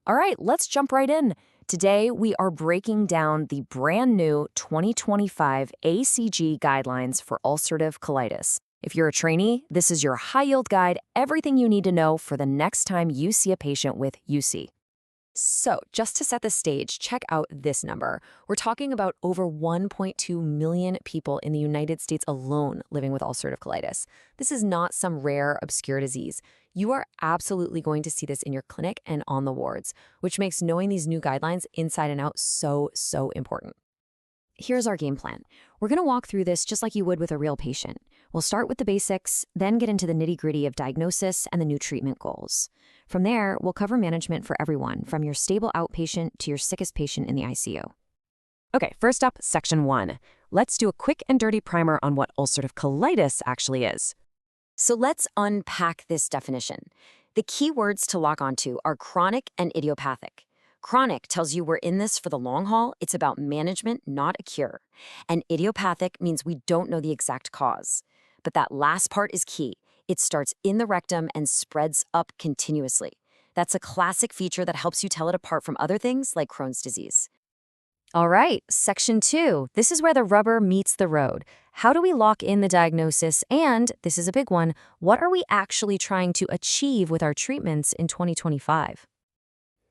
All right, let's jump right in. Today, we are breaking down the brand new 2025 ACG guidelines for ulcerative colitis. If you're a trainee, this is your high-yield guide, everything you need to know for the next time you see a patient with UC. So, just to set the stage, check out this number. We're talking about over 1.2 million people in the United States alone living with ulcerative colitis. This is not some rare, obscure disease. You are absolutely going to see this in your clinic and on the wards, which makes knowing these new guidelines inside and out so important. Here's our game plan. We're going to walk through this just like you would with a real patient. We'll start with the basics, then get into the nitty-gritty of diagnosis and the new treatment goals. From there, we'll cover management for everyone, from your stable outpatient to your sickest patient in the ICU. Okay, first up, Section 1. Let's do a quick and dirty primer on what ulcerative colitis actually is. So let's unpack this definition. The key words to lock onto are chronic and idiopathic. Chronic tells you we're in this for the long haul. It's about management, not a cure. And idiopathic means we don't know the exact cause. But that last part is key. It starts in the rectum and spreads up continuously. That's a classic feature that helps you tell it apart from other things like Crohn's disease. All right, Section 2. This is where the rubber meets the road. How do we lock in the diagnosis? And, this is a big one, what are we actually trying to achieve with our treatments in 2025?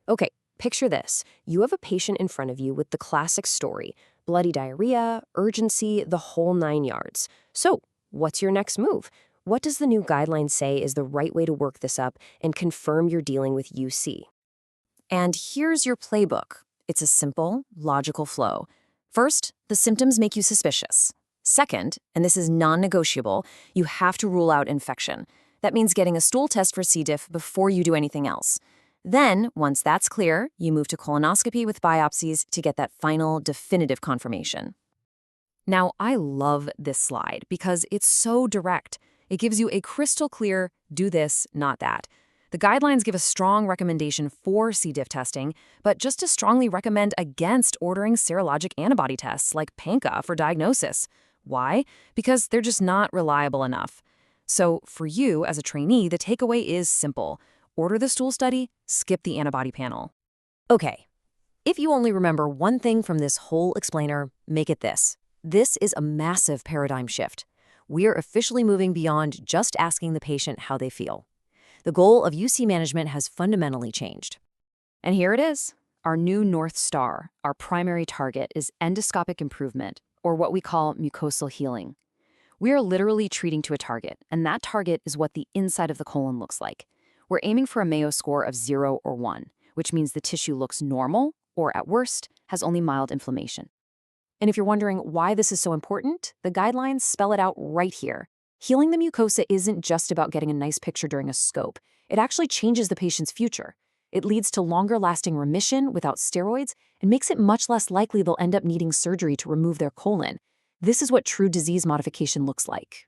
Okay. Picture this. You have a patient in front of you with the classic story, bloody diarrhea, urgency, the whole 9 yards. So, what's your next move? What does the new guideline say is the right way to work this up and confirm you're dealing with UC? And here's your playbook. It's a simple, logical flow. First, the symptoms make you suspicious. Second, and this is non-negotiable, you have to rule out infection. That means getting a stool test for C. diff before you do anything else. Then, once that's clear, you move to colonoscopy with biopsies to get that final, definitive confirmation. Now, I love this slide because it's so direct. It gives you a crystal clear, do this, not that. The guidelines give a strong recommendation for C. diff testing, but just to strongly recommend against ordering serologic antibody tests like PANCA for diagnosis. Why? Because they're just not reliable enough. So, for you as a trainee, the takeaway is simple. Order the stool study, skip the antibody panel. Okay, if you only remember one thing from this whole explainer, make it this. This is a massive paradigm shift. We're officially moving beyond just asking the patient how they feel. The goal of UC management has fundamentally changed. And here it is, our new North Star. Our primary target is endoscopic improvement, or what we call mucosal healing. We are literally treating to a target, and that target is what the inside of the colon looks like. We're aiming for a Mayo score of 0 or 1, which means the tissue looks normal, or at worst, has only mild inflammation. And if you're wondering why this is so important, the guidelines spell it out right here. Healing the mucosa isn't just about getting a nice picture during a scope. It actually changes the patient's future. It leads to longer-lasting remission without steroids and makes it much less likely they'll end up needing surgery to remove their colon. This is what true disease modification looks like.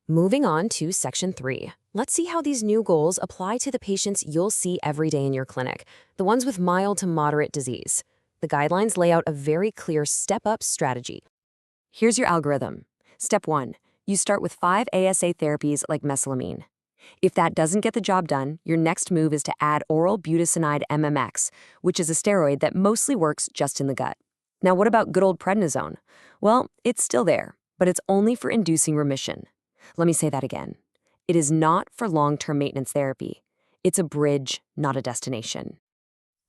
Moving on to Section 3. Let's see how these new goals apply to the patients you'll see every day in your clinic, the ones with mild to moderate disease. The guidelines lay out a very clear step-up strategy. Here's your algorithm. Step 1. You start with 5 ASA therapies like mesalamine. If that doesn't get the job done, your next move is to add oral budesonide MMX, which is a steroid that mostly works just in the gut. Now, what about good old prednisone? Well, it's still there, but it's only for inducing remission. Let me say that again. It is not for long-term maintenance therapy. It's a bridge, not a destination.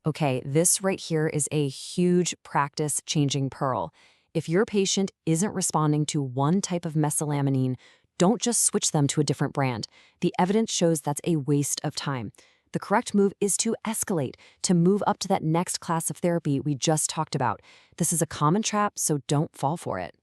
Okay, this right here is a huge practice-changing pearl. If your patient isn't responding to one type of mesalamine, don't just switch them to a different brand. The evidence shows that's a waste of time. The correct move is to escalate, to move up to that next class of therapy we just talked about. This is a common trap, so don't fall for it.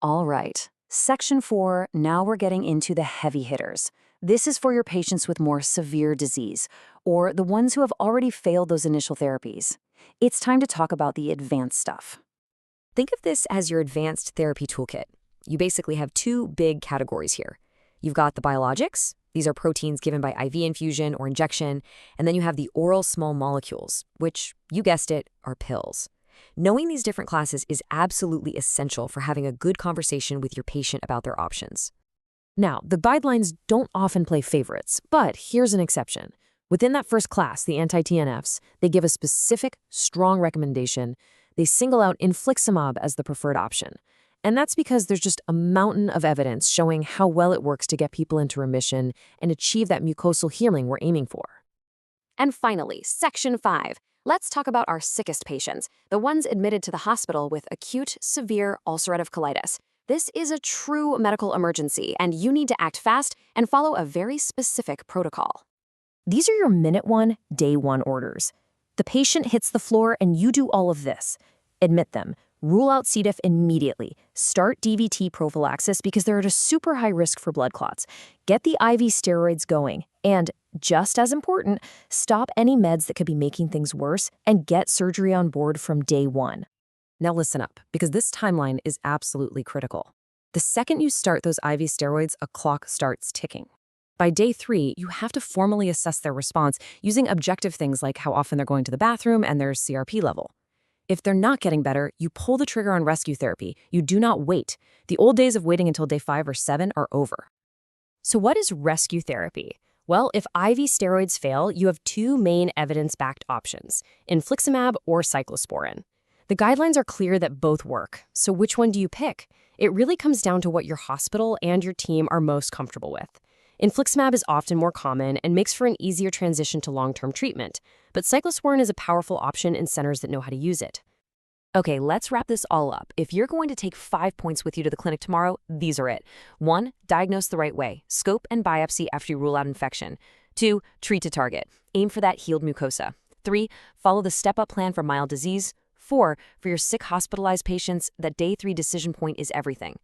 All right. Section 4, now we're getting into the heavy hitters. This is for your patients with more severe disease, or the ones who have already failed those initial therapies. It's time to talk about the advanced stuff. Think of this as your advanced therapy toolkit. You basically have 2 big categories here. You've got the biologics. These are proteins given by IV infusion or injection, and then you have the oral small molecules, which, you guessed it, are pills. Knowing these different classes is absolutely essential for having a good conversation with your patient about their options. Now, the guidelines don't often play favorites, but here's an exception. Within that first class, the anti-TNFs, they give a specific, strong recommendation. They single out infliximab as the preferred option. And that's because there's just a mountain of evidence showing how well it works to get people into remission and achieve that mucosal healing we're aiming for. And finally, Section 5. Let's talk about our sickest patients, the ones admitted to the hospital with acute, severe ulcerative colitis. This is a true medical emergency, and you need to act fast and follow a very specific protocol. These are your minute one, day one orders. The patient hits the floor and you do all of this. Admit them. Rule out C. diff immediately. Start DVT prophylaxis because they're at a super high risk for blood clots. Get the IV steroids going. And, just as important, stop any meds that could be making things worse and get surgery on board from day one. Now listen up, because this timeline is absolutely critical. The second you start those IV steroids, a clock starts ticking. By day 3, you have to formally assess their response using objective things like how often they're going to the bathroom and their CRP level. If they're not getting better, you pull the trigger on rescue therapy. You do not wait. The old days of waiting until day 5 or 7 are over. So what is rescue therapy? Well, if IV steroids fail, you have 2 main evidence-backed options, infliximab or cyclosporin. The guidelines are clear that both work, so which one do you pick? It really comes down to what your hospital and your team are most comfortable with. Infliximab is often more common and makes for an easier transition to long-term treatment, but cyclosporin is a powerful option in centers that know how to use it. Okay, let's wrap this all up. If you're going to take 5 points with you to the clinic tomorrow, these are it. 1, diagnose the right way. Scope and biopsy after you rule out infection. 2, treat to target. Aim for that healed mucosa. 3, follow the step-up plan for mild disease. 4, for your sick hospitalized patients, that day 3 decision point is everything.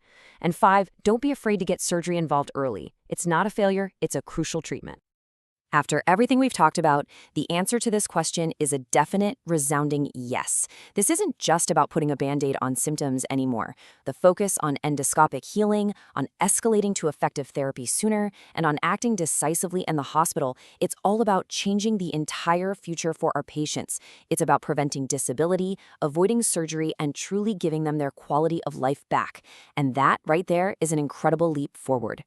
And 5, don't be afraid to get surgery involved early. It's not a failure, it's a crucial treatment. After everything we've talked about, the answer to this question is a definite, resounding yes. This isn't just about putting a Band-Aid on symptoms anymore. The focus on endoscopic healing, on escalating to effective therapy sooner, and on acting decisively in the hospital, it's all about changing the entire future for our patients. It's about preventing disability, avoiding surgery, and truly giving them their quality of life back. And that, right there, is an incredible leap forward.